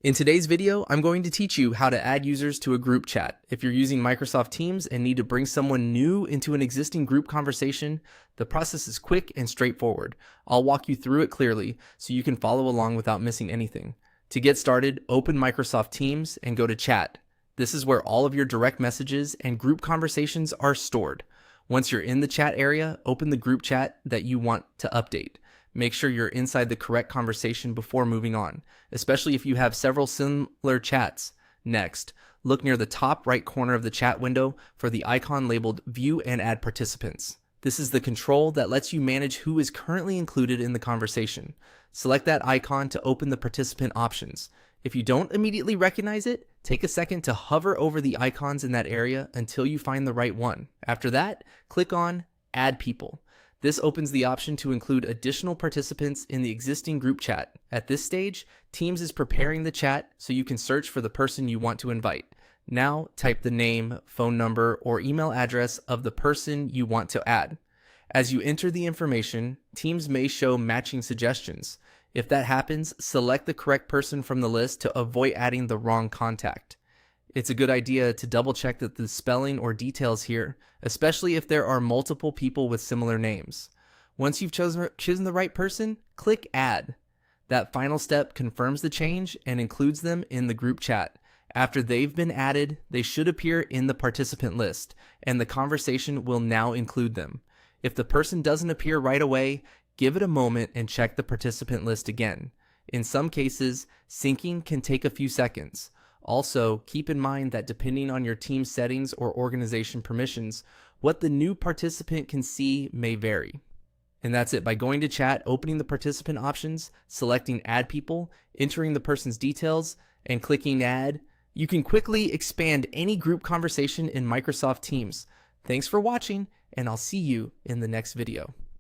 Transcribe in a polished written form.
In today's video, I'm going to teach you how to add users to a group chat. If you're using Microsoft Teams and need to bring someone new into an existing group conversation, the process is quick and straightforward. I'll walk you through it clearly so you can follow along without missing anything. To get started, open Microsoft Teams and go to Chat. This is where all of your direct messages and group conversations are stored. Once you're in the chat area, open the group chat that you want to update. Make sure you're inside the correct conversation before moving on, especially if you have several similar chats. Next, look near the top right corner of the chat window for the icon labeled View and Add Participants. This is the control that lets you manage who is currently included in the conversation. Select that icon to open the participant options. If you don't immediately recognize it, take a second to hover over the icons in that area until you find the right one. After that, click on Add People. This opens the option to include additional participants in the existing group chat. At this stage, Teams is preparing the chat so you can search for the person you want to invite. Now, type the name, phone number, or email address of the person you want to add. As you enter the information, Teams may show matching suggestions. If that happens, select the correct person from the list to avoid adding the wrong contact. It's a good idea to double check that the spelling or details here, especially if there are multiple people with similar names. Once you've chosen the right person, click Add. That final step confirms the change and includes them in the group chat. After they've been added, they should appear in the participant list, and the conversation will now include them. If the person doesn't appear right away, give it a moment and check the participant list again. In some cases, syncing can take a few seconds. Also, keep in mind that depending on your team settings or organization permissions, what the new participant can see may vary. And that's it. By going to chat, opening the participant options, selecting Add People, entering the person's details, and clicking Add, you can quickly expand any group conversation in Microsoft Teams. Thanks for watching, and I'll see you in the next video.